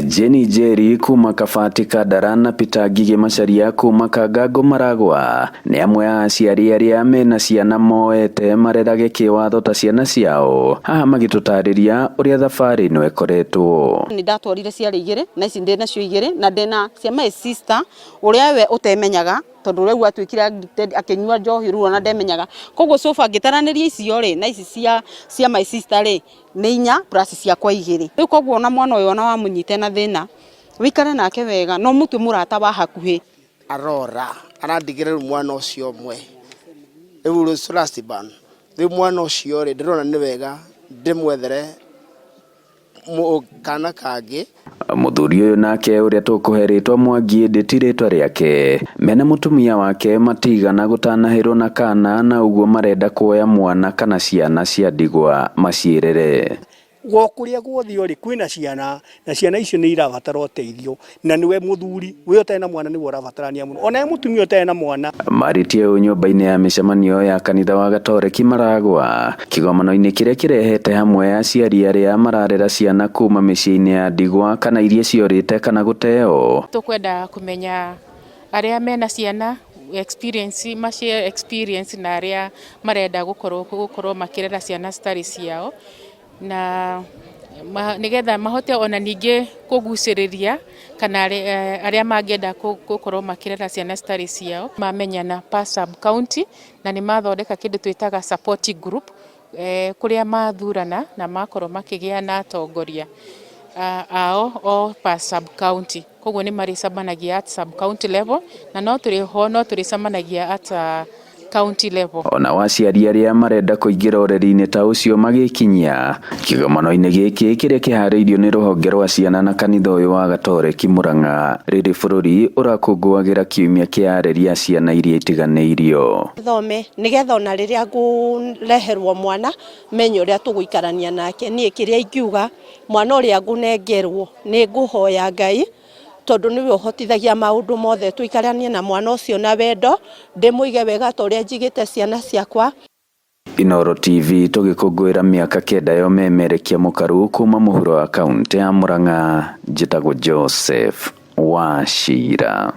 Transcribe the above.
Jenny Njeri kuma Kabati ka Darana, Peter Ngige Macharia kuma Kangango Maragwa ni amwe a aciari aria mena ciana moete marerage kiwatho ta ciana ciao, haha magitutariria uria thabari no ekoretwo. Ni ndatwarire ciari igire na ici ndina cio igire na ndina cia my sister uria we utemenyaga tondu reu atwikira akinyua njohi ru na ndemenyaga koguo sofa ngitaraniria icio ri na ici cia my sister ri ni 4 plus ciakwa igire riu koguo na mwana uyu ona wamunyite na thina wikare nake wega no mutwe murata wa hakuhi arora arandigire mwana ucio mwe riu last ban riu mwana ucio ri ndirona ni wega ndimwethere kana kangi. Muthuri uyu nake uria tukuheritwa Mwangi nditiritwa riake mena mutumia wake matigana gutanahirwo na kana na uguo marenda kuoya mwana kana ciana cia ndigwa macirere. Gokuria guothio ri kwina ciana na ciana icio ni irabatara uteithio na niwe muthuri we utena mwana ni urabatarania muno ona mutumia utena mwana. Maritie nyumba-ini ya micemanio ya kanitha wa Gatoreki Maragwa kigomano-ini kiria kirehete hamwe aciari aria mararera ciana kuma micii-ini ya ndigwa kana iria ciorite kana guteo. Tukwenda kumenya aria mena ciana experience na aria marenda gukorwo makirera ciana stari ciao na nigetha mahote ona ningi kuguciriria kana aria mangenda gukorwo makirera ciana stari ciao mamenyana pa sub county na ni mathondeka kindu twitaga support group kuria mathurana na makorwo makigia na atongoria ao o pa sub county koguo ni maricamanagia at sub county level na no turicamanagia at county level. Ona waciari aria marenda kuingira ureri-ini ta ucio magikinyia kigomano-ini giki kiria kihariirio ni ruhonge rwa ciana na kanitha uyu wa Gatoreki Murang'a riri bururi urakungũagira kiumia kia areria ciana iria itiganeirio. Thome nigetha ona riria ngureherwo mwana menye uria tuguikarania nake nie kiria ingiuga mwana uria ngunengerwo ni nguhoya Ngai tondu niwe uhotithagia maundu mothe tuikaranie na mwana ucio na wendo ndimuige wega ta uria njigite ciana ciakwa. Inooro TV tugikungũira miaka 9 yo memerekia mukaru kuma muhuro wa kaunti ya Murang'a. Njitagwo Joseph Wachira.